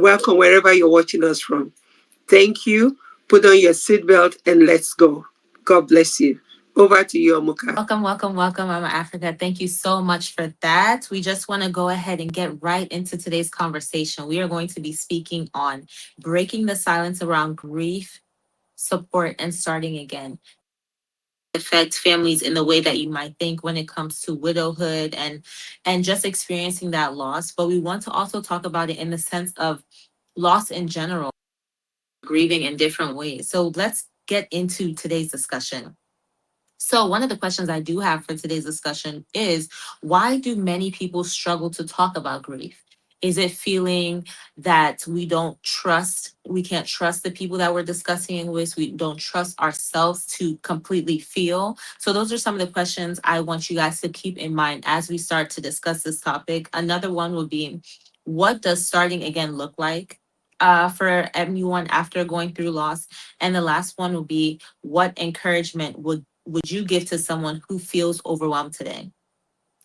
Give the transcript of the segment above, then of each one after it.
Welcome wherever you're watching us from. Thank you. Put on your seatbelt and let's go. God bless you. Over to you, Omuka. Welcome, welcome, welcome, Mama Africa. Thank you so much for that. We just want to go ahead and get right into today's conversation. We are going to be speaking on breaking the silence around grief, support, and starting again. Affect families in the way that you might think when it comes to widowhood and just experiencing that loss. But we want to also talk about it in the sense of loss in general, grieving in different ways. So let's get into today's discussion. So, one of the questions I do have for today's discussion is, why do many people struggle to talk about grief? Is it feeling that we can't trust the people that we're discussing it with? We don't trust ourselves to completely feel. So, those are some of the questions I want you guys to keep in mind as we start to discuss this topic. Another one would be, what does starting again look like for everyone after going through loss? And the last one would be, what encouragement would you give to someone who feels overwhelmed today?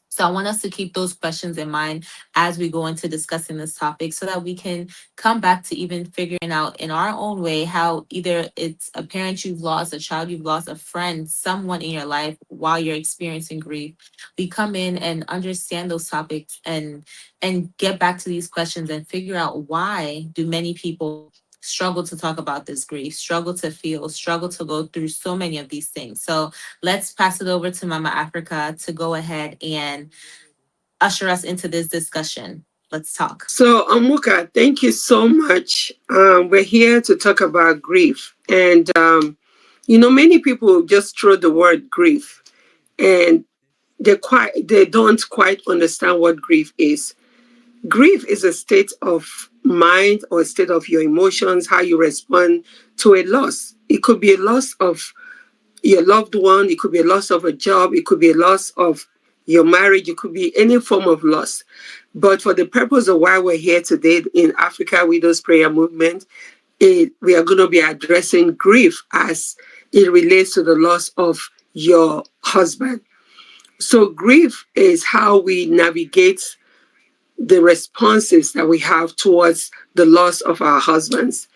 So I want us to keep those questions in mind as we go into discussing this topic so that we can come back to even figuring out in our own way how either it's a parent you've lost, a child you've lost, a friend, someone in your life while you're experiencing grief. We come in and understand those topics and get back to these questions and figure out, why do many people struggle to talk about this grief, struggle to feel, struggle to go through so many of these things. So let's pass it over to Mama Africa to go ahead and usher us into this discussion. Let's talk. So, Omuka, thank you so much. We're here to talk about grief. And, many people just throw the word grief and they don't quite understand what grief is. Grief is a state of mind or a state of your emotions, how you respond to a loss. It could be a loss of your loved one, it could be a loss of a job, it could be a loss of your marriage, it could be any form of loss. But for the purpose of why we're here today in Africa Widows Prayer Movement, we are going to be addressing grief as it relates to the loss of your husband. So, grief is how we navigate the responses that we have towards the loss of our husbands,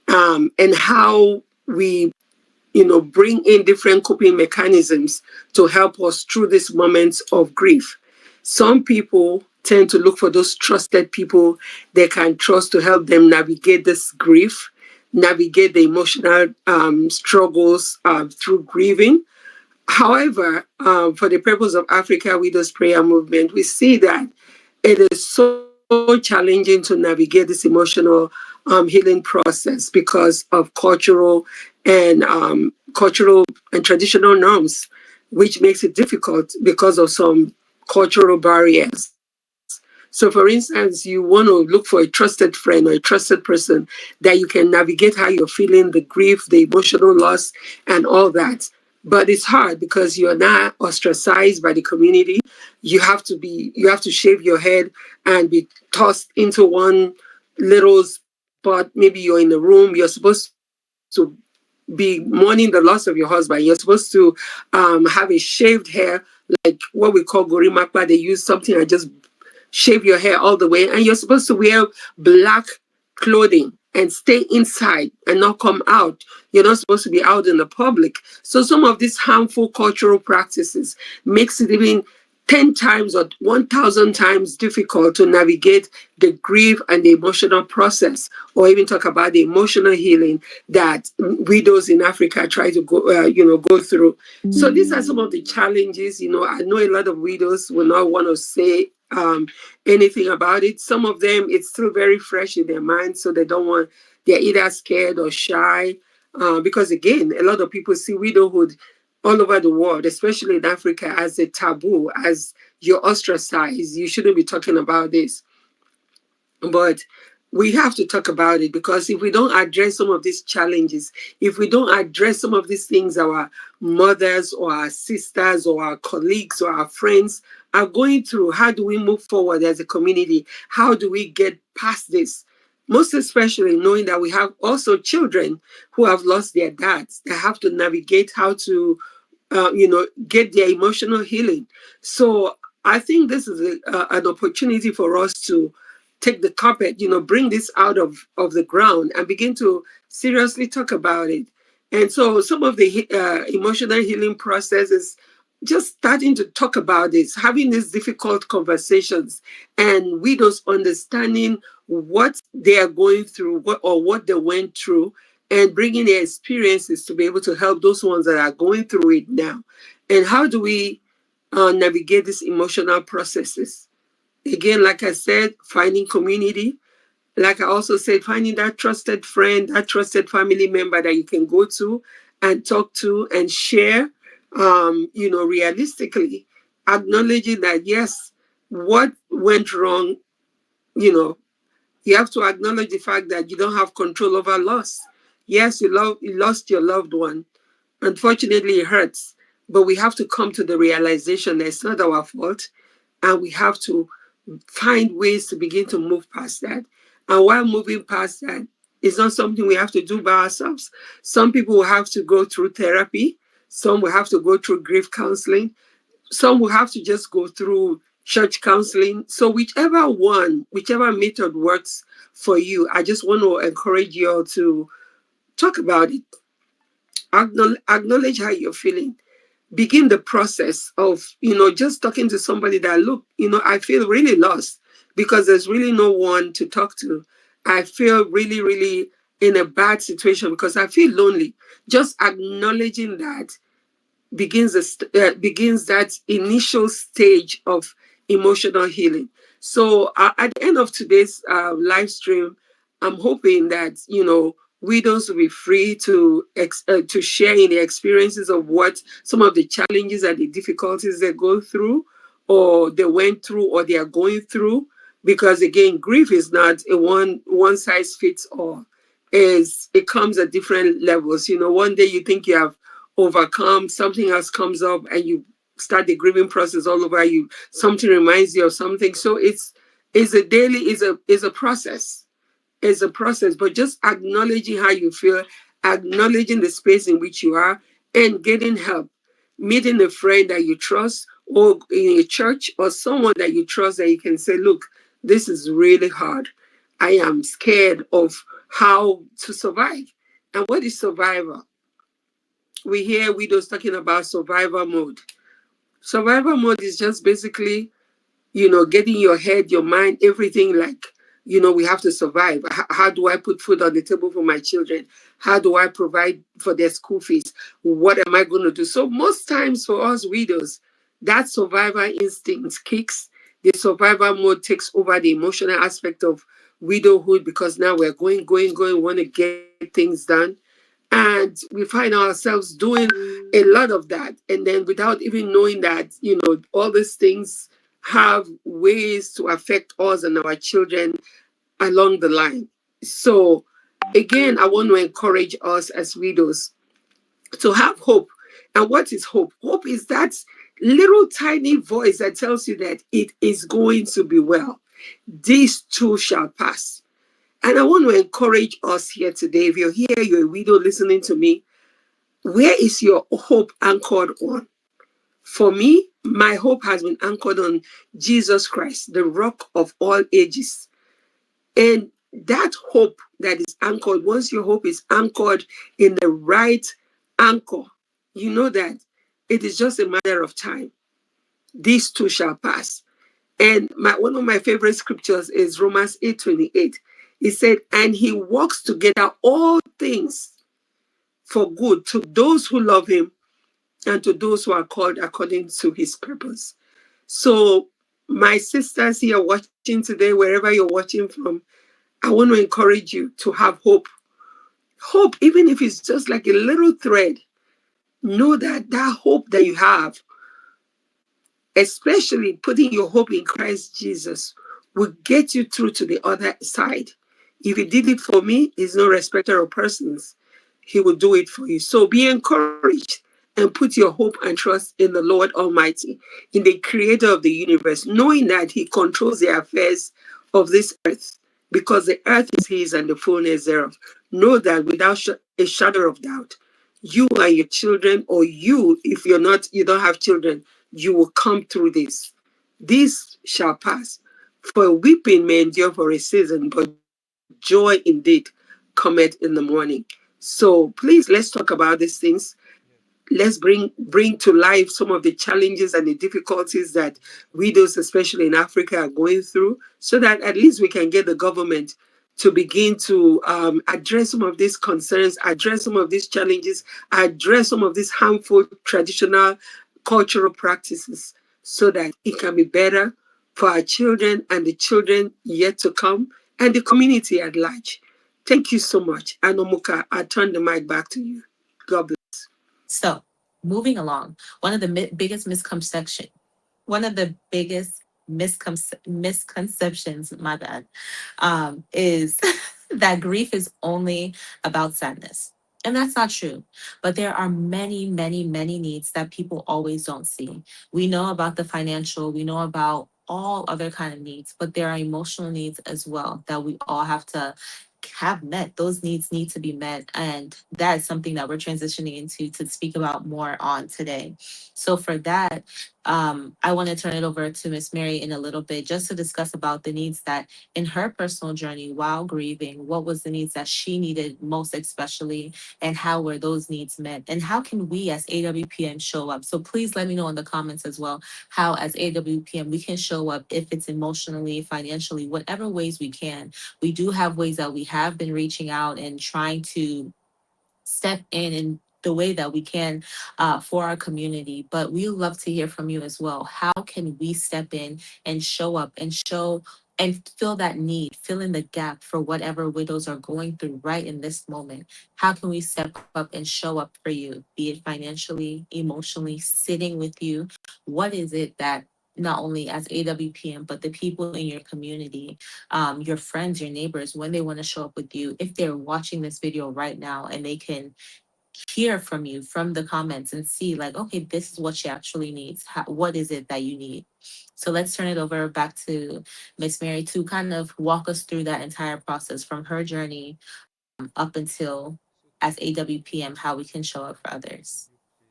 and how we bring in different coping mechanisms to help us through these moments of grief. Some people tend to look for those trusted people they can trust to help them navigate this grief, navigate the emotional struggles through grieving. However, for the purpose of Africa Widows Prayer Movement, we see that it is so challenging to navigate this emotional healing process because of cultural and traditional norms, which makes it difficult because of some cultural barriers. So, for instance, you want to look for a trusted friend or a trusted person that you can navigate how you're feeling, the grief, the emotional loss, and all that. But it's hard because you're not ostracized by the community. You have to shave your head and be tossed into one little spot. Maybe you're in a room. You're supposed to be mourning the loss of your husband. You're supposed to have a shaved hair, like what we call gorimapa. They use something and just shave your hair all the way, and you're supposed to wear black clothing and stay inside and not come out. You're not supposed to be out in the public. So some of these harmful cultural practices makes it even 10 times or 1,000 times difficult to navigate the grief and the emotional process, or even talk about the emotional healing that widows in Africa try to go through. So these are some of the challenges. I know a lot of widows will not want to say anything about it. Some of them, it's still very fresh in their minds, so they're either scared or shy. Because again, a lot of people see widowhood all over the world, especially in Africa, as a taboo, as you're ostracized. You shouldn't be talking about this. But we have to talk about it, because if we don't address some of these challenges, if we don't address some of these things our mothers or our sisters or our colleagues or our friends are going through, how do we move forward as a community? How do we get past this? Most especially knowing that we have also children who have lost their dads. They have to navigate how to get their emotional healing. So I think this is an opportunity for us to take the carpet, bring this out of the ground and begin to seriously talk about it. And so some of the emotional healing process is just starting to talk about this, having these difficult conversations, and widows understanding what they are going through, what they went through, and bringing their experiences to be able to help those ones that are going through it now. And how do we navigate these emotional processes? Again, like I said, finding community. Like I also said, finding that trusted friend, that trusted family member that you can go to and talk to and share, realistically, acknowledging that, yes, what went wrong, you know, you have to acknowledge the fact that you don't have control over loss. Yes, you lost your loved one. Unfortunately, it hurts, but we have to come to the realization that it's not our fault, and we have to find ways to begin to move past that. And while moving past that, it's not something we have to do by ourselves. Some people will have to go through therapy. Some will have to go through grief counseling. Some will have to just go through church counseling. So whichever method works for you, I just want to encourage you all to talk about it. Acknowledge how you're feeling, begin the process of just talking to somebody that, look, I feel really lost because there's really no one to talk to. I feel really, really in a bad situation because I feel lonely. Just acknowledging that begins that initial stage of emotional healing. So at the end of today's live stream, I'm hoping that widows will be free to share in the experiences of what some of the challenges and the difficulties they go through, or they went through, or they are going through. Because again, grief is not a one size fits all. Is it comes at different levels. One day you think you have overcome, something else comes up, and you start the grieving process all over you. Something reminds you of something. So it's a daily, is a process. It's a process, but just acknowledging how you feel, acknowledging the space in which you are, and getting help. Meeting a friend that you trust, or in a church, or someone that you trust, that you can say, look, this is really hard. I am scared of how to survive. And what is survival? We hear widows talking about survival mode. Survival mode is just basically, getting your head, your mind, everything like, we have to survive. How do I put food on the table for my children? How do I provide for their school fees? What am I going to do? So most times for us widows, that survival instinct kicks. The survival mode takes over the emotional aspect of widowhood, because now we're going, want to get things done. And we find ourselves doing a lot of that. And then without even knowing that, all these things have ways to affect us and our children along the line. So, again, I want to encourage us as widows to have hope. And what is hope? Hope is that little tiny voice that tells you that it is going to be well. These too shall pass. And I want to encourage us here today. If you're here, you're a widow listening to me, where is your hope anchored on? For me, my hope has been anchored on Jesus Christ, the rock of all ages. And that hope that is anchored, once your hope is anchored in the right anchor, you know that it is just a matter of time. These too shall pass. And one of my favorite scriptures is Romans 8:28. It said, and he works together all things for good to those who love him and to those who are called according to his purpose. So, my sisters here watching today, wherever you're watching from, I want to encourage you to have hope. Hope, even if it's just like a little thread, know that that hope that you have, especially putting your hope in Christ Jesus, will get you through to the other side. If he did it for me, he's no respecter of persons. He will do it for you. So be encouraged and put your hope and trust in the Lord Almighty, in the creator of the universe, knowing that he controls the affairs of this earth, because the earth is his and the fullness thereof. Know that without a shadow of doubt, you and your children, or you, if you don't have children, you will come through this. This shall pass. For weeping may endure for a season, but joy indeed cometh in the morning. So please, let's talk about these things. Yes. Let's bring to life some of the challenges and the difficulties that widows, especially in Africa, are going through, so that at least we can get the government to begin to address some of these concerns, address some of these challenges, address some of these harmful traditional cultural practices, so that it can be better for our children and the children yet to come and the community at large. Thank you so much. Anomuka, I turn the mic back to you. God bless. So, moving along, one of the biggest misconception, one of the biggest misconceptions, my bad, is that grief is only about sadness. And that's not true. But there are many, many, many needs that people always don't see. We know about the financial, we know about all other kind of needs, but there are emotional needs as well that we all have to have met. Those needs need to be met. And that is something that we're transitioning into to speak about more on today. So for that, I want to turn it over to Miss Mary in a little bit just to discuss about the needs that in her personal journey while grieving, what was the needs that she needed most especially, and how were those needs met? And how can we as AWPM show up? So please let me know in the comments as well how as AWPM we can show up if it's emotionally, financially, whatever ways we can. We do have ways that we have been reaching out and trying to step in the way that we can for our community. But we love to hear from you as well. How can we step in and show up and show and fill that need, fill in the gap for whatever widows are going through right in this moment? How can we step up and show up for you, be it financially, emotionally, sitting with you? What is it that not only as AWPM, but the people in your community, your friends, your neighbors, when they want to show up with you, if they're watching this video right now and they can hear from you from the comments and see like, okay, this is what she actually needs. What is it that you need? So let's turn it over back to Miss Mary to kind of walk us through that entire process from her journey up until It's as okay. AWPM, how we can show up for others. You please.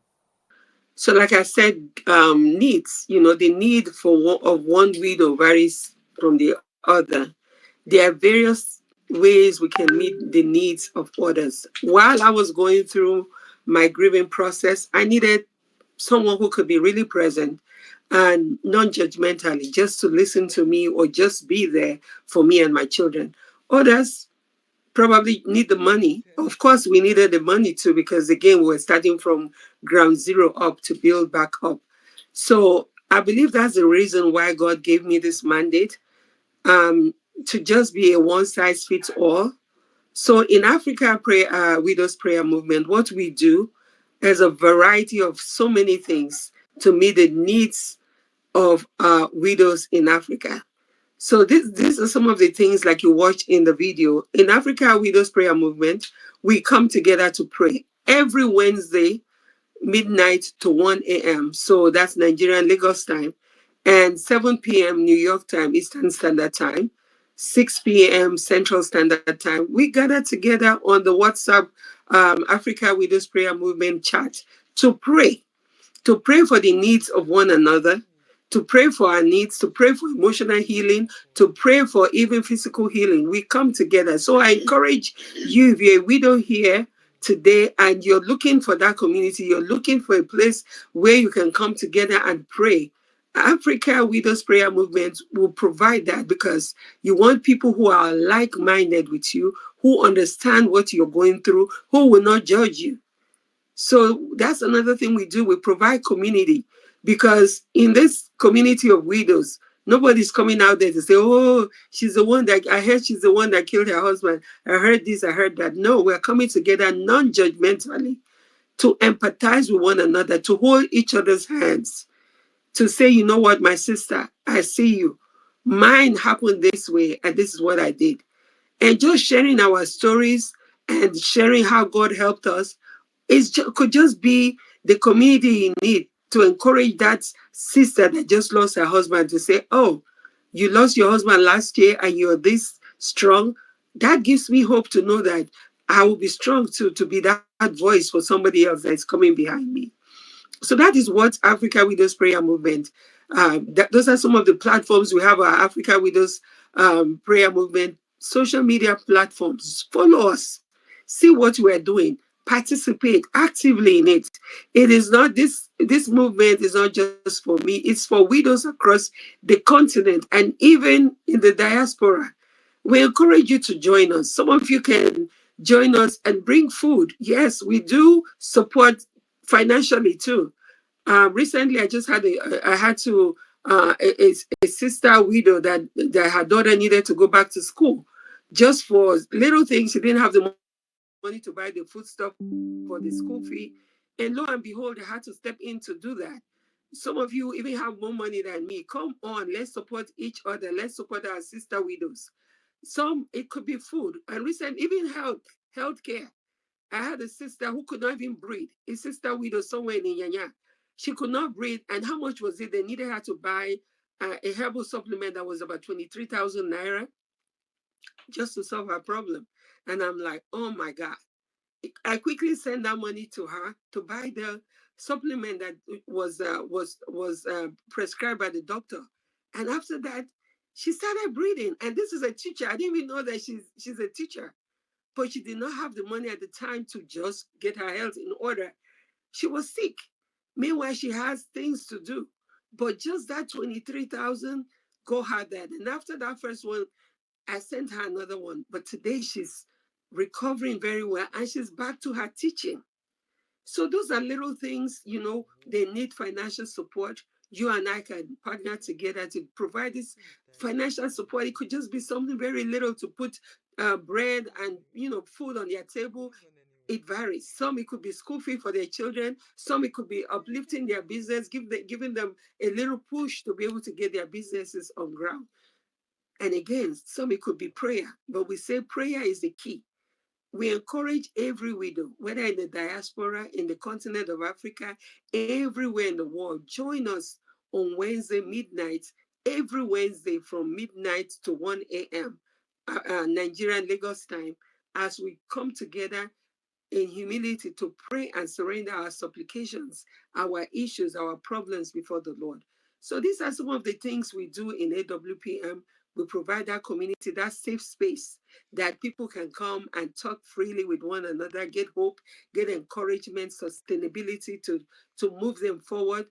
So, like I said, needs, the need for of one widow varies from the other. There are various ways we can meet the needs of others. While I was going through my grieving process, I needed someone who could be really present and non judgmentally, just to listen to me or just be there for me and my children. Others probably need the money. Okay. Of course, we needed the money too, because again, we're starting from ground zero up to build back up. So I believe that's the reason why God gave me this mandate, um, to just be a one size fits all. So in Africa prayer, Widows Prayer Movement, what we do is a variety of so many things to meet the needs of widows in Africa. So these are some of the things like you watched in the video. In Africa Widows Prayer Movement, we come together to pray every Wednesday, midnight to 1 a.m. So that's Nigerian Lagos time, and 7 p.m. New York time, Eastern Standard Time, 6 p.m. Central Standard Time. We gather together on the WhatsApp Africa Widows Prayer Movement chat to pray, for the needs of one another, Mm. to pray for our needs, to pray for emotional healing, Yes. to pray for even physical healing. We come together. So I encourage you, if you're a widow here Mm. today and you're looking for that community, you're looking for a place where you can come together and pray. Africa Widows Prayer Movement will provide that, because you want people who are like minded with you, who understand what you're going through, who will not judge you. So that's another thing we do. We provide community, because in this community of widows, nobody's coming out there to say, oh, she's the one that I heard, she's the one that killed her husband. I heard this, I heard that. No, we're coming together non judgmentally to empathize with one another, to hold each other's hands, to say, you know what, my sister, I see you. Mine happened this way, and this is what I did. And just sharing our stories and sharing how God helped us could just be the community in need, to encourage that sister that just lost her husband to say, oh, you lost your husband last year and you're this strong. That gives me hope to know that I will be strong to be that voice for somebody else that's coming behind me. So that is what Africa Widows Prayer Movement Those are some of the platforms we have. Our Africa Widows Prayer Movement social media platforms. Follow us, see what we're doing, participate actively in it. It is not this movement is not just for me, it's for widows across the continent and even in the diaspora. We encourage you to join us. Some of you can join us and bring food. Yes, we do support financially too. Recently, I had to a sister widow that her daughter needed to go back to school, just for little things. She didn't have the money to buy the foodstuff for the school fee, and lo and behold, I had to step in to do that. Some of you even have more money than me. Come on, let's support each other. Let's support our sister widows. Some it could be food, and recent even healthcare. I had a sister who could not even breathe, a sister widow somewhere in Yanya. She could not breathe. And how much was it? They needed her to buy a herbal supplement that was about 23,000 naira just to solve her problem. And I'm like, oh my God. I quickly sent that money to her to buy the supplement that was prescribed by the doctor. And after that, she started breathing. And this is a teacher. I didn't even know that she's a teacher, but she did not have the money at the time to just get her health in order. She was sick. Meanwhile, she has things to do. But just that 23,000 go her that. And after that first one, I sent her another one. But today she's recovering very well and she's back to her teaching. So those are little things, they need financial support. You and I can partner together to provide this financial support. It could just be something very little to put bread and food on their table. It varies. Some it could be school fee for their children. Some it could be uplifting their business, giving them a little push to be able to get their businesses on ground. And again, some it could be prayer. But we say prayer is the key. We encourage every widow, whether in the diaspora, in the continent of Africa, everywhere in the world, join us on Wednesday midnight, every Wednesday from midnight to 1 a.m. Nigerian Lagos time, as we come together in humility to pray and surrender our supplications, our issues, our problems before the Lord. So these are some of the things we do in AWPM. We provide that community, that safe space that people can come and talk freely with one another, get hope, get encouragement, sustainability to move them forward.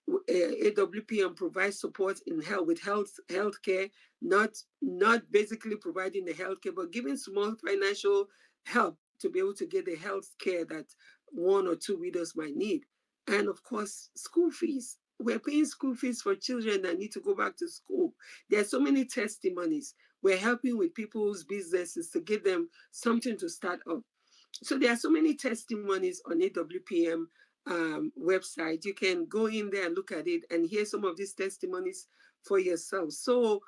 AWPM provides support in health with healthcare, not basically providing the healthcare, but giving small financial help to be able to get the health care that one or two widows might need. And of course, school fees. We're paying school fees for children that need to go back to school. There are so many testimonies. We're helping with people's businesses to get them something to start up. So there are so many testimonies on AWPM website. You can go in there and look at it and hear some of these testimonies for yourself. So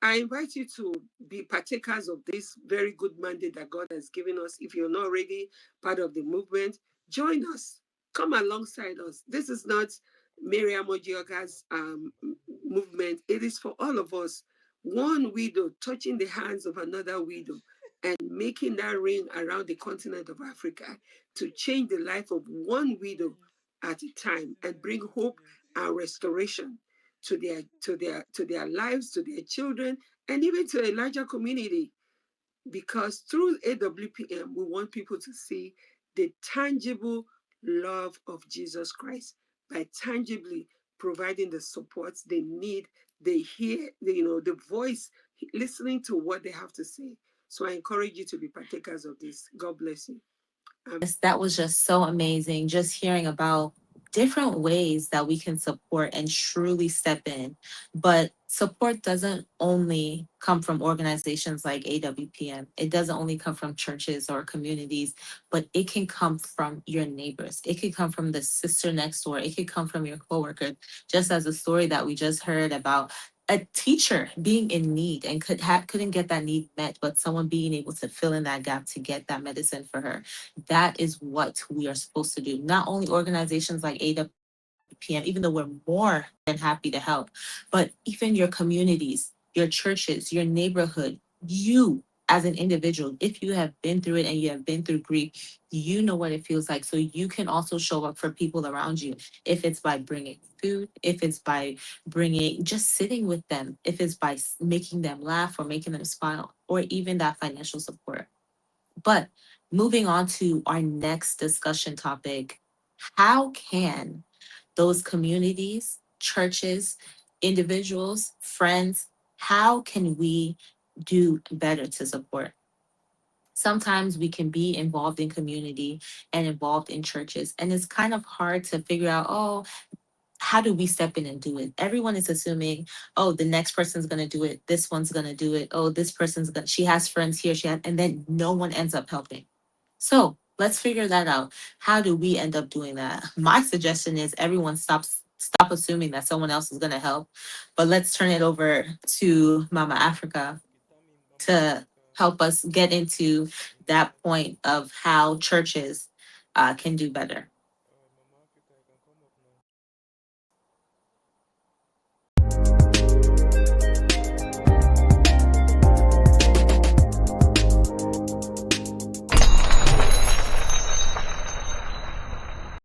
I invite you to be partakers of this very good mandate that God has given us. If you're not already part of the movement, join us. Come alongside us. This is not Miriam Ojioga's movement. It is for all of us. One widow touching the hands of another widow and making that ring around the continent of Africa to change the life of one widow at a time and bring hope and restoration to their lives, to their children, and even to a larger community. Because through AWPM, we want people to see the tangible love of Jesus Christ by tangibly providing the supports they need. They hear, the voice, listening to what they have to say. So I encourage you to be partakers of this. God bless you. Yes, that was just so amazing. Just hearing about different ways that we can support and truly step in. But support doesn't only come from organizations like AWPM, it doesn't only come from churches or communities, but it can come from your neighbors. It could come from the sister next door. It could come from your coworker. Just as a story that we just heard about a teacher being in need and couldn't get that need met, but someone being able to fill in that gap to get that medicine for her. That is what we are supposed to do. Not only organizations like AWPM, even though we're more than happy to help, but even your communities, your churches, your neighborhood, you as an individual, if you have been through it and you have been through grief, you know what it feels like. So you can also show up for people around you if it's by bringing food, if it's by bringing, just sitting with them, if it's by making them laugh or making them smile, or even that financial support. But moving on to our next discussion topic, how can those communities, churches, individuals, friends, how can we do better to support? Sometimes we can be involved in community and involved in churches, and it's kind of hard to figure out, oh, how do we step in and do it? Everyone is assuming, oh, the next person's going to do it. This one's going to do it. Oh, this person's going to, she has friends here. And then no one ends up helping. So let's figure that out. How do we end up doing that? My suggestion is everyone stop assuming that someone else is going to help. But let's turn it over to Mama Africa to help us get into that point of how churches can do better.